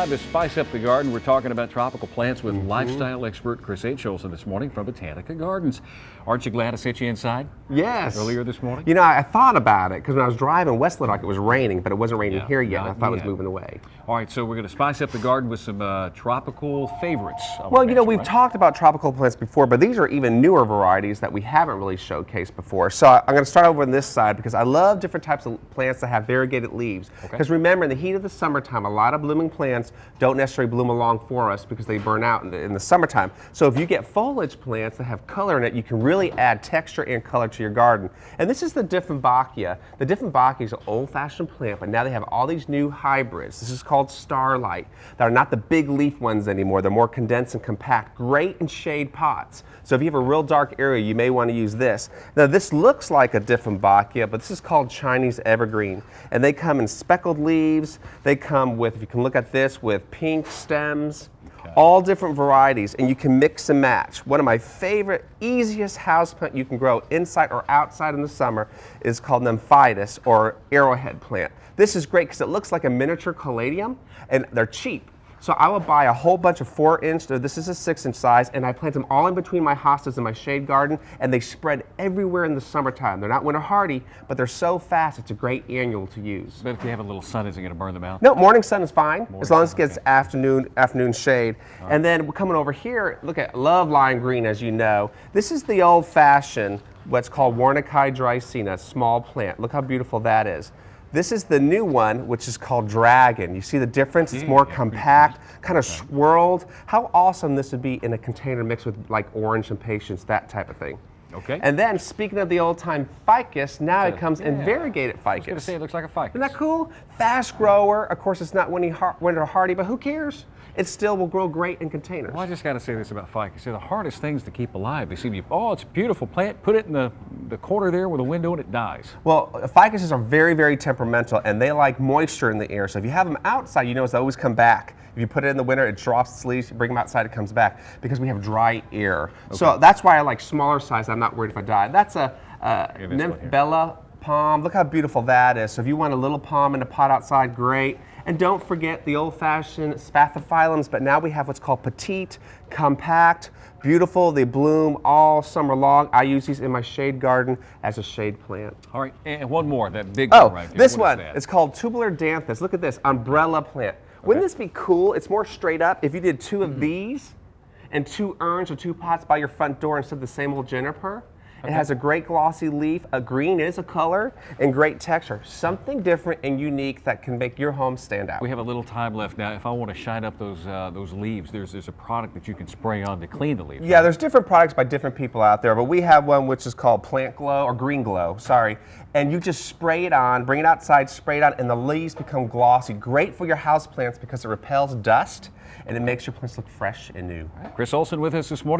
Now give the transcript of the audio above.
time to spice up the garden. We're talking about tropical plants with lifestyle expert Chris H. Olson this morning from Botanica Gardens. Aren't you glad I sent you inside? Yes. Earlier this morning? You know, I thought about it because when I was driving west Little Rock, it was raining, but it wasn't raining here yet. not I thought it was yet. moving away. All right, so we're going to spice up the garden with some tropical favorites. Well, you know, we've talked about tropical plants before, but these are even newer varieties that we haven't really showcased before. So I'm going to start over on this side because I love different types of plants that have variegated leaves. Because remember, in the heat of the summertime, a lot of blooming plants don't necessarily bloom along for us because they burn out in the summertime. So if you get foliage plants that have color in it, you can really add texture and color to your garden. And this is the Dieffenbachia. The Dieffenbachia is an old-fashioned plant, but now they have all these new hybrids. This is called Starlight. That are not the big leaf ones anymore. They're more condensed and compact, great in shade pots. So if you have a real dark area, you may want to use this. Now this looks like a Dieffenbachia, but this is called Chinese Evergreen. And they come in speckled leaves. They come with, if you can look at this, with pink stems. All different varieties, and you can mix and match. One of my favorite, easiest houseplant you can grow inside or outside in the summer is called Ficus, or arrowhead plant. This is great because it looks like a miniature caladium, and they're cheap. So I will buy a whole bunch of 4-inch, this is a 6-inch size, and I plant them all in between my hostas in my shade garden, and they spread everywhere in the summertime. They're not winter hardy, but they're so fast, it's a great annual to use. But if you have a little sun, is it going to burn them out? No, morning sun is fine, as long as it gets okay. afternoon shade. Right. And then we're coming over here, look at, love lime green, as you know. This is the old-fashioned, what's called Warnicki Dracena, small plant. Look how beautiful that is. This is the new one, which is called Dragon. You see the difference? It's more compact, kind of swirled. How awesome this would be in a container mixed with like orange and patience, that type of thing. Okay. And then, speaking of the old-time ficus, now it comes in variegated ficus. I was going to say it looks like a ficus. Isn't that cool? Fast grower. Of course, it's not winter hardy, but who cares? It still will grow great in containers. Well, I just got to say this about ficus. They're the hardest things to keep alive. They seem to, oh, it's a beautiful plant. Put it in the corner there with a window and it dies. Well, ficuses are very, very temperamental, and they like moisture in the air. So if you have them outside, you notice they always come back. If you put it in the winter, it drops its leaves. You bring them outside, it comes back because we have dry air. Okay. So that's why I like smaller size. I'm not worried if I die. That's a nymph bella palm. Look how beautiful that is. So if you want a little palm in a pot outside, great. And don't forget the old-fashioned spathiphyllums, but now we have what's called petite, compact, beautiful. They bloom all summer long. I use these in my shade garden as a shade plant. All right, and one more, that big one right there. This one, it's called tubular danthus. Look at this, umbrella plant. Wouldn't this be cool? It's more straight up. If you did 2 of these and 2 urns or 2 pots by your front door instead of the same old juniper. It has a great glossy leaf, a green is a color, and great texture. Something different and unique that can make your home stand out. We have a little time left now. If I want to shine up those leaves, there's a product that you can spray on to clean the leaves. Yeah, there's different products by different people out there, but we have one which is called Plant Glow, or Green Glow, sorry. And you just spray it on, bring it outside, spray it on, and the leaves become glossy. Great for your house plants because it repels dust, and it makes your plants look fresh and new. Chris Olson with us this morning.